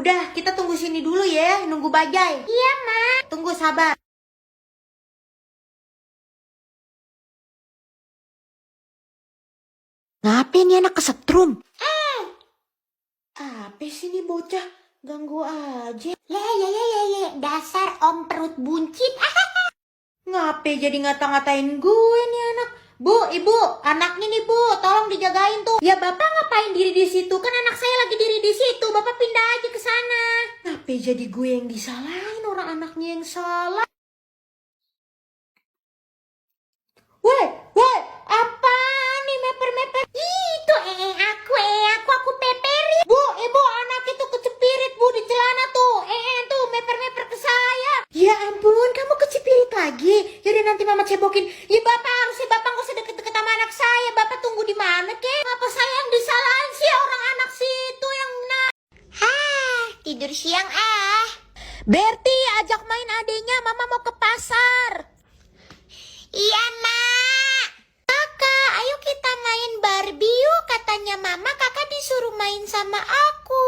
Udah, kita tunggu sini dulu ya, nunggu Bajai. Iya, Ma. Tunggu, sabar. Ngapain nih anak kesetrum? Apa sih nih bocah? Ganggu aja. Dasar om perut buncit. Ngapain jadi ngata-ngatain gue nih anak? Bu, ibu, anaknya nih bu, tolong dijagain tuh. Ya bapak ngapain diri di situ? Kan anak saya lagi diri di situ. Bapak pindah aja ke sana. Ngapain jadi gue yang disalahin, orang anaknya yang salah? Weh, apa nih meper-meper? Itu aku peperi. Bu, ibu, anak itu kecepirit bu di celana tuh. Tuh meper-meper ke saya. Ya ampun, kamu kecepirit lagi. Yaudah nanti mama cebokin. Ya bapak harusnya bapak gak usah deket-deket sama anak saya. Bapak tunggu di mana kek? Kenapa saya yang disalahin sih, orang anak situ yang Tidur siang Berti, ajak main adenya, mama mau ke pasar. Iya, Mak. Kakak, ayo kita main Barbie yuk. Katanya mama kakak disuruh main sama aku.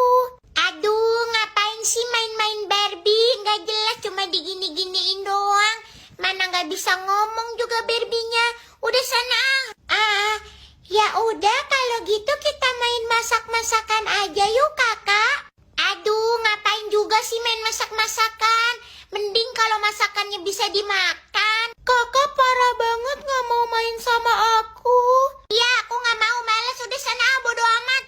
Aduh, ngapain sih main-main Barbie? Nggak jelas, cuma digini-giniin doang. Mana nggak bisa ngomong juga Barbie-nya. Udah sana. Ya udah kalau gitu kita main masak-masakan aja yuk kakak. Aduh, ngapain juga sih main masak-masakan? Mending kalau masakannya bisa dimakan. Kakak parah banget gak mau main sama aku. Iya, aku nggak mau, males. Udah sana, bodo amat.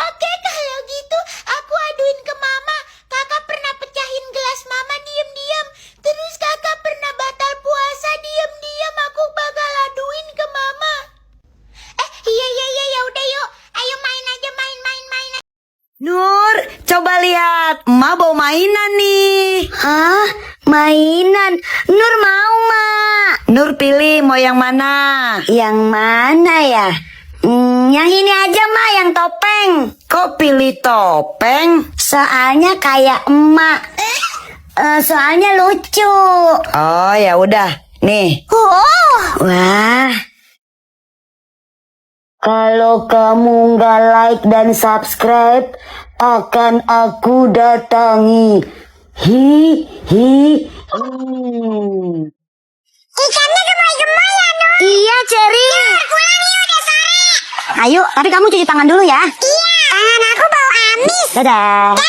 Oke, kalau gitu aku aduin ke mama. Kakak pernah pecahin gelas mama diam-diam. Terus kakak pernah batal puasa diam-diam. Aku bakal aduin ke mama. Iya, udah yuk. Ayo main aja, main. Nur, coba lihat, emak bawa mainan nih. Hah? Mainan? Nur mau, Mak. Nur pilih mau yang mana? Yang mana ya? Yang ini aja, Mak, yang topeng. Kok pilih topeng? Soalnya kayak emak. Soalnya lucu. Oh ya udah, nih. Wah. Kalau kamu nggak like dan subscribe, akan aku datangi. Ikannya gemoy-gemoy ya, Nur? Iya, Cherry. Pulang yuk, udah sore. Ayo, tapi kamu cuci tangan dulu ya. Iya. Tangan aku bau amis. Dadah.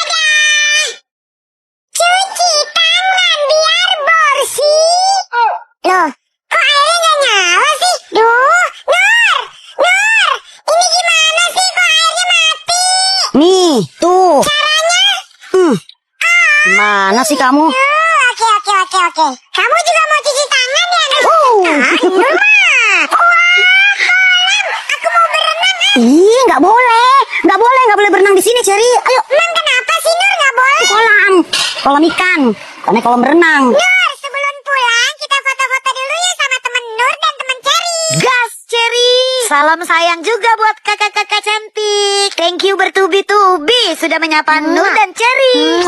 Cuci tangan biar bersih. Loh, kok airnya nggak nyala sih? Duh, Nur. Ini gimana sih kok airnya mati? Nih, tuh. Caranya? Mana sih kamu? Oke. Kamu juga mau cuci tangan ya? Nur mah. Kolam. Aku mau berenang. Ih, nggak boleh berenang di sini, Cherry. Ayo. Emang kenapa sih Nur nggak boleh? Kolam ikan. Karena kolam berenang. Nur, sebelum pulang kita foto-foto dulu ya sama temen Nur dan temen Cherry. Gas, Cherry. Salam sayang juga buat kakak-kakak cantik. Thank you bertubi-tubi sudah menyapa Nur dan Cherry.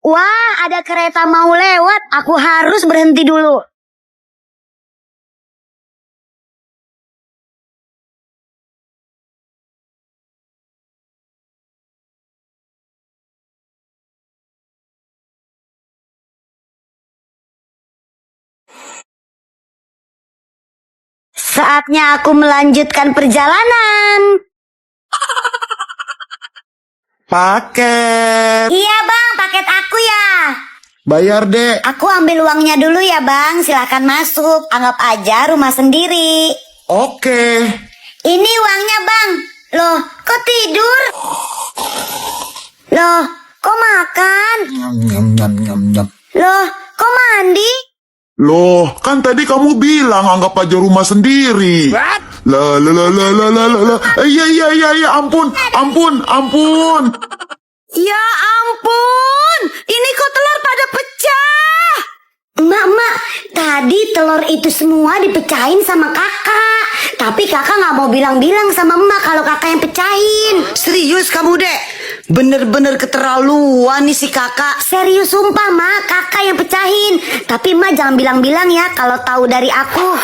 Wah, ada kereta mau lewat. Aku harus berhenti dulu. Saatnya aku melanjutkan perjalanan. Paket. Iya bang, paket aku ya. Bayar, Dek. Aku ambil uangnya dulu ya bang, silakan masuk. Anggap aja rumah sendiri. Oke. Ini uangnya bang. Loh, kok tidur? Loh, kok makan? Nyam. Loh, kok mandi? Loh, kan tadi kamu bilang anggap aja rumah sendiri. What? Lah. Iya, ampun. Ya ampun, ini kok telur pada pecah? Mak, tadi telur itu semua dipecahin sama kakak. Tapi kakak nggak mau bilang-bilang sama emak kalau kakak yang pecahin. Serius kamu, Dek? Bener-bener keterlaluan nih si kakak. Serius sumpah mak, kakak yang pecahin. Tapi emak jangan bilang-bilang ya kalau tahu dari aku.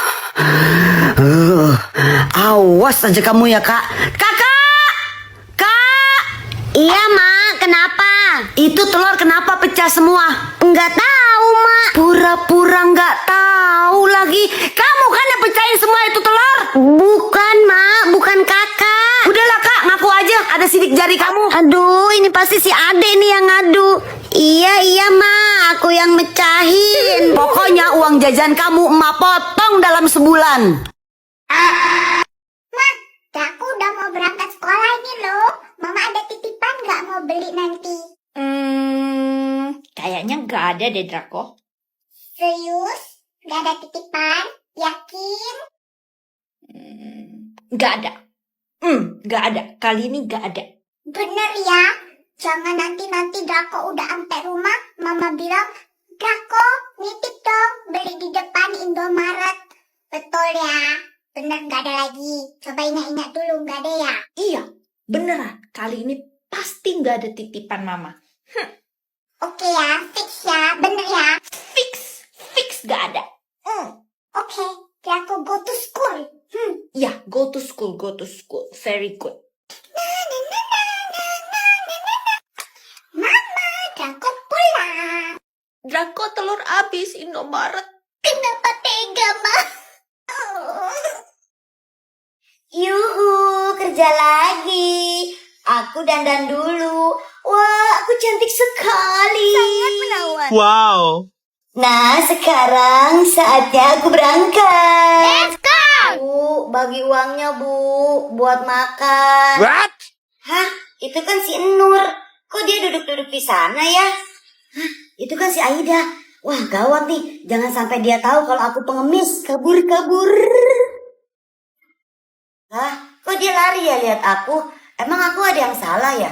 Awas aja kamu ya, Kak. Kakak! Kak! Iya kenapa? Itu telur kenapa pecah semua? Nggak tahu, Mak. Pura-pura nggak tahu lagi. Kamu kan yang pecahin semua itu telur? Bukan, Mak. Bukan kakak. Udahlah, Kak. Ngaku aja ada sidik jari kamu. Aduh, ini pasti si Ade nih yang ngadu. Iya, Mak. Aku yang mecahin. Pokoknya uang jajan kamu emak potong dalam sebulan. Aku udah mau berangkat sekolah ini loh. Mama ada titipan nggak mau beli nanti? Kayaknya nggak ada deh, Draco. Serius? Nggak ada titipan? Yakin? Nggak ada. Nggak ada. Kali ini nggak ada. Bener ya? Jangan nanti Draco udah sampai rumah, Mama bilang, Draco, nitip dong, beli di depan Indomaret. Betul ya? Bener nggak ada lagi? Coba ingat-ingat dulu, nggak ada ya? Iya, beneran. Kali ini pasti nggak ada titipan Mama. Oke ya, fix ya, bener ya? Fix nggak ada. Oke, Draco go to school. Ya, go to school. Very good. Mama, Draco pulang. Draco telur habis Indomaret. Kenapa tega, Ma? Yuhu, kerja lagi. Aku dandan dulu. Wah, aku cantik sekali. Sangat menawan. Wow. Nah, sekarang saatnya aku berangkat. Let's go! Bu, bagi uangnya, Bu, buat makan. What? Hah? Itu kan si Nur. Kok dia duduk-duduk di sana ya? Hah? Itu kan si Aida. Wah, gawat nih. Jangan sampai dia tahu kalau aku pengemis. Kabur. Hah? Kok dia lari ya lihat aku? Emang aku ada yang salah ya?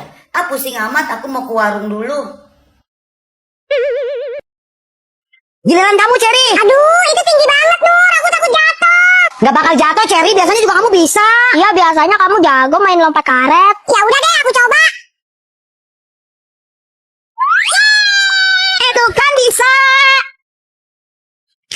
Pusing amat, aku mau ke warung dulu. Giliran kamu, Cherry. Aduh, itu tinggi banget, Nur. Aku takut jatuh. Gak bakal jatuh, Cherry. Biasanya juga kamu bisa. Iya, biasanya kamu jago main lompat karet. Ya udah deh, aku coba. Itu kan bisa.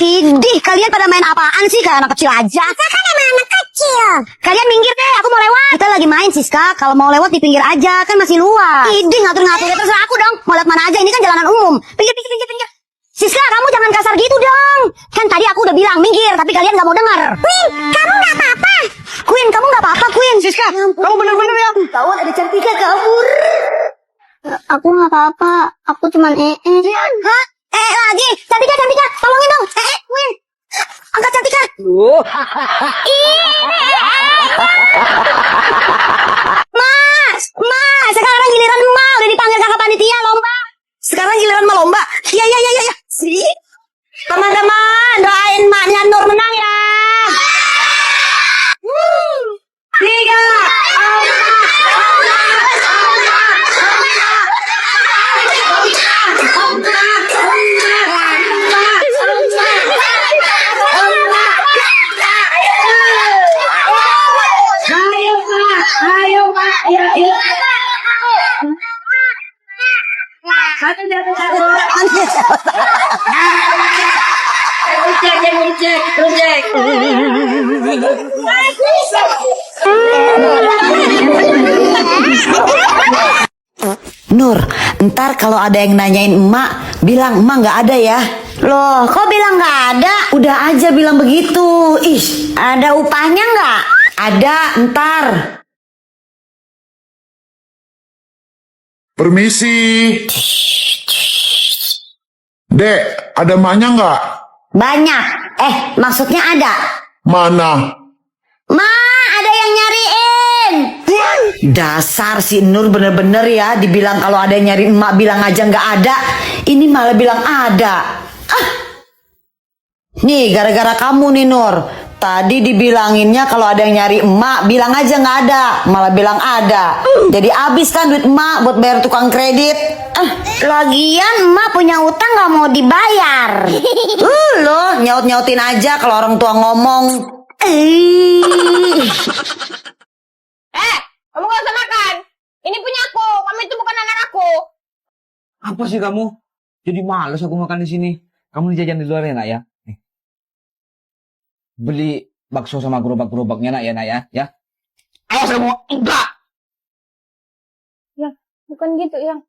Idih, kalian pada main apaan sih? Kayak anak kecil aja. Kita kan emang anak kecil. Kalian minggir deh, aku mau lewat. Kita lagi main, Siska. Kalau mau lewat di pinggir aja, kan masih luas. Idih, ngatur-ngatur. Ya terserah aku dong. Mau lewat mana aja, ini kan jalanan umum. Pinggir. Siska, kamu jangan kasar gitu dong. Kan tadi aku udah bilang minggir, tapi kalian gak mau dengar. Queen, kamu gak apa-apa. Queen, kamu gak apa-apa, Queen. Siska, kamu bener-bener ya? Tawon ada Cantika kabur. Aku gak apa-apa. Aku cuman Hah? Lagi. Cantika, tolongin dong. Queen. Angkat Cantika. Mas, sekarang giliran emak udah dipanggil kakak panitia lomba. Sekarang giliran emak lomba. Iya. Sih. Teman-teman, doain emaknya Nur menang ya. 3, 4. Nur, ntar kalau ada yang nanyain emak, bilang emak nggak ada ya. Loh, kok bilang nggak ada? Udah aja bilang begitu. Ih, ada upahnya nggak? Ada, ntar. Permisi. Dek, ada emaknya nggak? Banyak. Maksudnya ada. Mana? Ma, ada yang nyariin. Dasar si Nur bener-bener ya. Dibilang kalau ada yang nyari emak bilang aja nggak ada. Ini malah bilang ada. Nih gara-gara kamu nih Nur. Tadi dibilanginnya kalau ada yang nyari emak bilang aja nggak ada. Malah bilang ada. Jadi habis kan duit emak buat bayar tukang kredit. Lagian emak punya utang nggak mau dibayar. Loh nyaut-nyautin aja kalau orang tua ngomong. Kamu gak usah makan. Ini punya aku. Kamu itu bukan anak aku. Apa sih kamu? Jadi males aku makan di sini. Kamu jajan di luar ya nak ya? Nih. Beli bakso sama gerobak-gerobaknya nak ya. Ya. Awas kamu enggak. Ya, bukan gitu, Yang.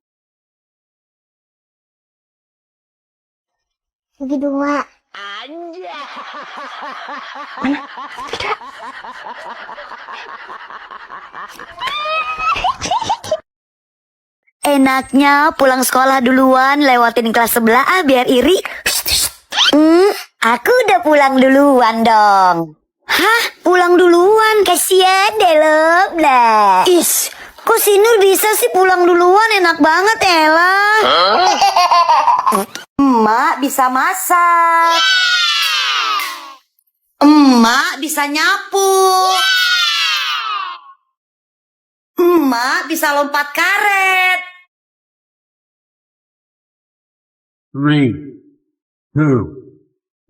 Bagi 2. Enaknya pulang sekolah duluan, lewatin kelas sebelah biar iri. Aku udah pulang duluan dong. Hah? Pulang duluan? Kasian deh lo, blah. Is, kok si Nur bisa sih pulang duluan? Enak banget, Ella. Emak bisa masak. Emak bisa nyapu. Emak bisa lompat karet. 3, 2,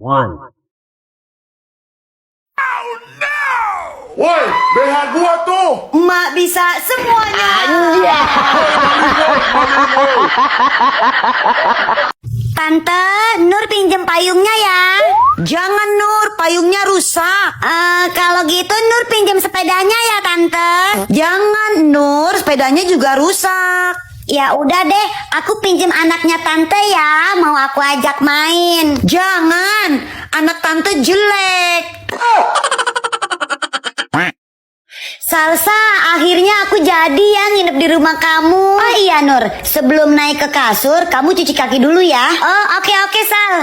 1. Woi, BH gua tuh. Emak bisa semuanya. Tante, Nur pinjem payungnya ya. Jangan Nur, payungnya rusak. Kalau gitu Nur pinjem sepedanya ya Tante. Jangan Nur, sepedanya juga rusak. Ya udah deh, aku pinjem anaknya Tante ya. Mau aku ajak main. Jangan, anak tante jelek. Salsa, akhirnya aku jadi ya nginep di rumah kamu. Oh iya Nur, sebelum naik ke kasur, kamu cuci kaki dulu ya. Oh oke Sal.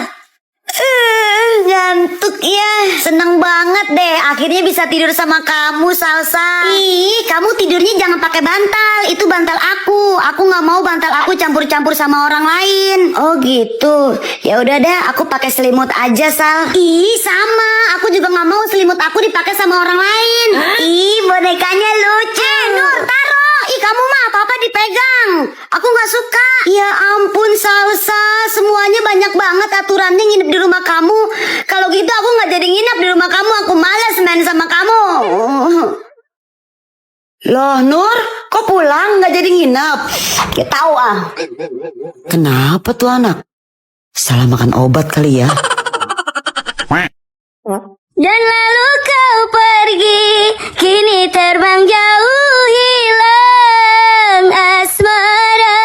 Ngantuk ya. Seneng banget deh, akhirnya bisa tidur sama kamu Salsa. Ih, kamu tidurnya jangan pakai bantal, itu bantal aku. Aku nggak mau bantal aku campur-campur sama orang lain. Oh gitu. Ya udah deh, aku pakai selimut aja Sal. Ih, sama. Aku juga nggak mau selimut aku dipakai sama orang lain. Ih, bonekanya lucu. Nur, taruh. Ih, kamu mah apa-apa dipegang. Aku nggak suka. Ya ampun Salsa, semuanya banyak banget aturannya nginep di rumah kamu. Kalau gitu aku nggak jadi nginep di rumah kamu. Aku malas main sama kamu. Loh Nur, kok pulang nggak jadi nginep? Ya tahu ah. Kenapa tuh anak? Salah makan obat kali ya? Dan lalu kau pergi, kini terbang jauh hilang asmara.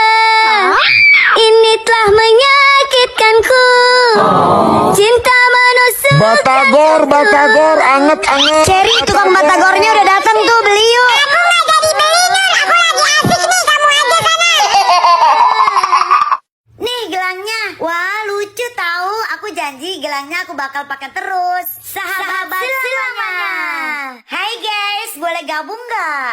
Ini telah menyakitkanku. Cinta menusuk. Batagor, anget. Cherry, tukang batagornya udah datang tuh, beli yuk. Aku nggak jadi beli, Nur. Aku lagi asik nih, kamu aja sana. Nih gelangnya. Wah, lucu tahu. Aku janji gelangnya aku bakal pakai terus. Sahabat selamanya. Hai guys, boleh gabung nggak?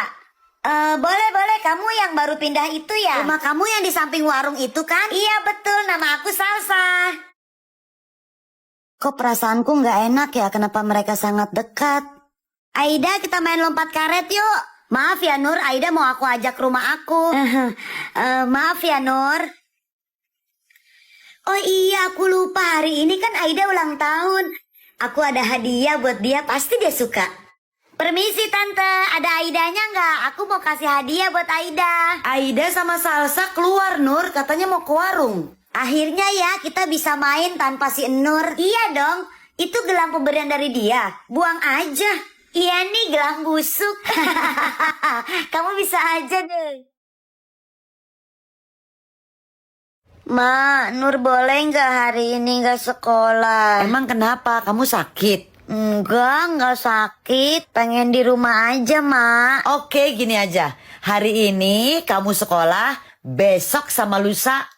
Boleh. Kamu yang baru pindah itu ya? Rumah kamu yang di samping warung itu kan? Iya betul, nama aku Salsa. Kok perasaanku nggak enak ya, kenapa mereka sangat dekat? Aida, kita main lompat karet yuk. Maaf ya Nur, Aida mau aku ajak ke rumah aku. Maaf ya Nur. Oh iya, aku lupa, hari ini kan Aida ulang tahun. Aku ada hadiah buat dia, pasti dia suka. Permisi Tante, ada Aidanya nggak? Aku mau kasih hadiah buat Aida. Aida sama Salsa keluar Nur, katanya mau ke warung. Akhirnya ya kita bisa main tanpa si Nur. Iya dong, itu gelang pemberian dari dia. Buang aja. Iya nih gelang busuk. Kamu bisa aja deh. Ma, Nur boleh nggak hari ini nggak sekolah? Emang kenapa? Kamu sakit? Nggak sakit. Pengen di rumah aja, Ma. Oke, gini aja. Hari ini kamu sekolah, besok sama lusa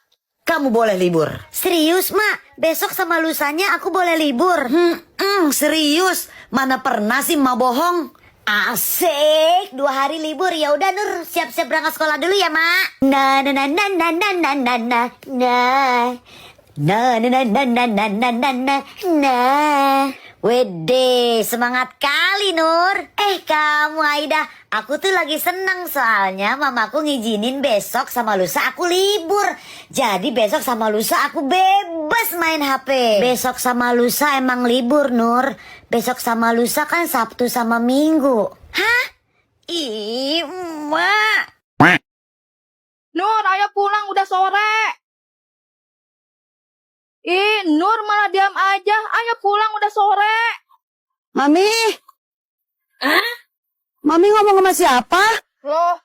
kamu boleh libur. Serius, Ma? Besok sama lusanya aku boleh libur? Serius? Mana pernah sih Ma bohong? Asik, 2 hari libur. Ya udah Nur, siap-siap berangkat sekolah dulu ya, Mak. Nah. Wede, semangat kali Nur. Kamu Aida, aku tuh lagi seneng soalnya mamaku ngizinin besok sama lusa aku libur. Jadi besok sama lusa aku bebas main HP. Besok sama lusa emang libur Nur. Besok sama lusa kan Sabtu sama Minggu. Hah? Ih, Mak. Nur, ayo pulang udah sore. Ih, Nur malah diam aja. Ayo pulang udah sore. Mami? Mami ngomong sama siapa? Loh,